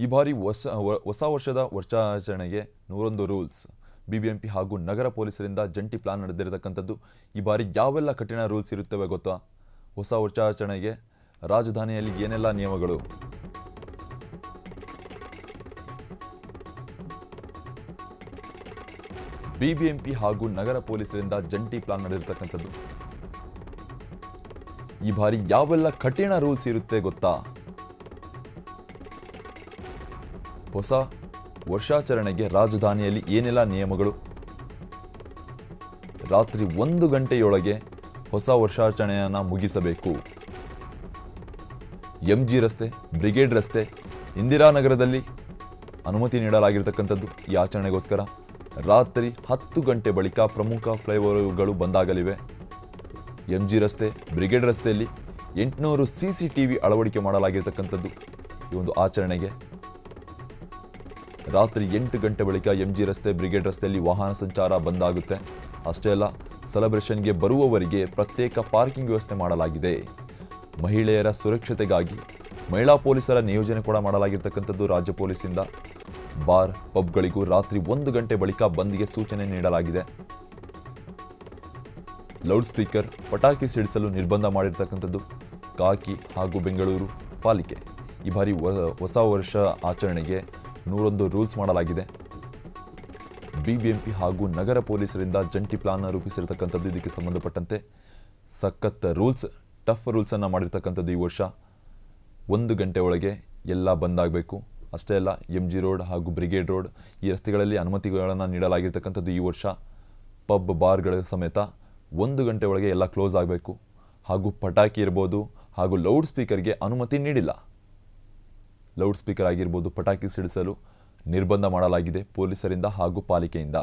ಈ ಬಾರಿ ಹೊಸ ವರ್ಷದ ವರ್ಷಾಚರಣೆಗೆ 101 ರೂಲ್ಸ್. ಬಿಬಿಎಂಪಿ ಹಾಗೂ ನಗರ ಪೊಲೀಸರಿಂದ ಜಂಟಿ ಪ್ಲಾನ್ ನಡೆದಿರತಕ್ಕಂಥದ್ದು. ಈ ಬಾರಿ ಯಾವೆಲ್ಲ ಕಠಿಣ ರೂಲ್ಸ್ ಇರುತ್ತವೆ ಗೊತ್ತಾ? ಹೊಸ ವರ್ಷಾಚರಣೆಗೆ ರಾಜಧಾನಿಯಲ್ಲಿ ಏನೆಲ್ಲ ನಿಯಮಗಳು? ಬಿಬಿಎಂಪಿ ಹಾಗೂ ನಗರ ಪೊಲೀಸರಿಂದ ಜಂಟಿ ಪ್ಲಾನ್ ನಡೆದಿರತಕ್ಕಂಥದ್ದು. ಈ ಬಾರಿ ಯಾವೆಲ್ಲ ಕಠಿಣ ರೂಲ್ಸ್ ಇರುತ್ತೆ ಗೊತ್ತಾ? ಹೊಸ ವರ್ಷಾಚರಣೆಗೆ ರಾಜಧಾನಿಯಲ್ಲಿ ಏನೆಲ್ಲ ನಿಯಮಗಳು? ರಾತ್ರಿ 1 ಗಂಟೆಯೊಳಗೆ ಹೊಸ ವರ್ಷಾಚರಣೆಯನ್ನು ಮುಗಿಸಬೇಕು. ಎಂಜಿ ರಸ್ತೆ, ಬ್ರಿಗೇಡ್ ರಸ್ತೆ, ಇಂದಿರಾನಗರದಲ್ಲಿ ಅನುಮತಿ ನೀಡಲಾಗಿರತಕ್ಕಂಥದ್ದು ಈ ಆಚರಣೆಗೋಸ್ಕರ. ರಾತ್ರಿ 10 ಗಂಟೆ ಬಳಿಕ ಪ್ರಮುಖ ಫ್ಲೈಓವರ್ಗಳು ಬಂದಾಗಲಿವೆ. ಎಂಜಿ ರಸ್ತೆ, ಬ್ರಿಗೇಡ್ ರಸ್ತೆಯಲ್ಲಿ 800 CCTV ಅಳವಡಿಕೆ ಮಾಡಲಾಗಿರತಕ್ಕಂಥದ್ದು ಈ ಒಂದು ಆಚರಣೆಗೆ. ರಾತ್ರಿ 8 ಗಂಟೆ ಬಳಿಕ ಎಂಜಿ ರಸ್ತೆ, ಬ್ರಿಗೇಡ್ ರಸ್ತೆಯಲ್ಲಿ ವಾಹನ ಸಂಚಾರ ಬಂದಾಗುತ್ತೆ. ಅಷ್ಟೇ ಅಲ್ಲ, ಸೆಲೆಬ್ರೇಷನ್ಗೆ ಬರುವವರಿಗೆ ಪ್ರತ್ಯೇಕ ಪಾರ್ಕಿಂಗ್ ವ್ಯವಸ್ಥೆ ಮಾಡಲಾಗಿದೆ. ಮಹಿಳೆಯರ ಸುರಕ್ಷತೆಗಾಗಿ ಮಹಿಳಾ ಪೊಲೀಸರ ನಿಯೋಜನೆ ಕೂಡ ಮಾಡಲಾಗಿರ್ತಕ್ಕಂಥದ್ದು ರಾಜ್ಯ ಪೊಲೀಸಿಂದ. ಬಾರ್, ಪಬ್ಗಳಿಗೂ ರಾತ್ರಿ 1 ಗಂಟೆ ಬಳಿಕ ಬಂದ್ಗೆ ಸೂಚನೆ ನೀಡಲಾಗಿದೆ. ಲೌಡ್ ಸ್ಪೀಕರ್, ಪಟಾಕಿ ಸಿಡಿಸಲು ನಿರ್ಬಂಧ ಮಾಡಿರ್ತಕ್ಕಂಥದ್ದು ಕಾಕಿ ಹಾಗೂ ಬೆಂಗಳೂರು ಪಾಲಿಕೆ. ಈ ಬಾರಿ ಹೊಸ ವರ್ಷ ಆಚರಣೆಗೆ 101 ರೂಲ್ಸ್ ಮಾಡಲಾಗಿದೆ. ಬಿಬಿಎಂಪಿ ಹಾಗೂ ನಗರ ಪೊಲೀಸರಿಂದ ಜಂಟಿ ಪ್ಲಾನ್ ರೂಪಿಸಿರ್ತಕ್ಕಂಥದ್ದು. ಇದಕ್ಕೆ ಸಂಬಂಧಪಟ್ಟಂತೆ ಸಖತ್ ರೂಲ್ಸ್, ಟಫ್ ರೂಲ್ಸ್ ಅನ್ನು ಮಾಡಿರ್ತಕ್ಕಂಥದ್ದು ಈ ವರ್ಷ. 1 ಗಂಟೆ ಒಳಗೆ ಎಲ್ಲ ಬಂದಾಗಬೇಕು. ಅಷ್ಟೇ ಅಲ್ಲ, ಎಂಜಿ ರೋಡ್ ಹಾಗೂ ಬ್ರಿಗೇಡ್ ರೋಡ್ ಈ ರಸ್ತೆಗಳಲ್ಲಿ ಅನುಮತಿಗಳನ್ನು ನೀಡಲಾಗಿರ್ತಕ್ಕಂಥದ್ದು ಈ ವರ್ಷ. ಪಬ್, ಬಾರ್ಗಳ ಸಮೇತ 1 ಗಂಟೆ ಒಳಗೆ ಎಲ್ಲ ಕ್ಲೋಸ್ ಆಗಬೇಕು. ಹಾಗೂ ಪಟಾಕಿ ಇರ್ಬೋದು ಹಾಗೂ ಲೌಡ್ ಸ್ಪೀಕರ್ಗೆ ಅನುಮತಿ ನೀಡಿಲ್ಲ. ಲೌಡ್ ಸ್ಪೀಕರ್ ಆಗಿರ್ಬೋದು, ಪಟಾಕಿ ಸಿಡಿಸಲು ನಿರ್ಬಂಧ ಮಾಡಲಾಗಿದೆ ಪೊಲೀಸರಿಂದ ಹಾಗೂ ಪಾಲಿಕೆಯಿಂದ.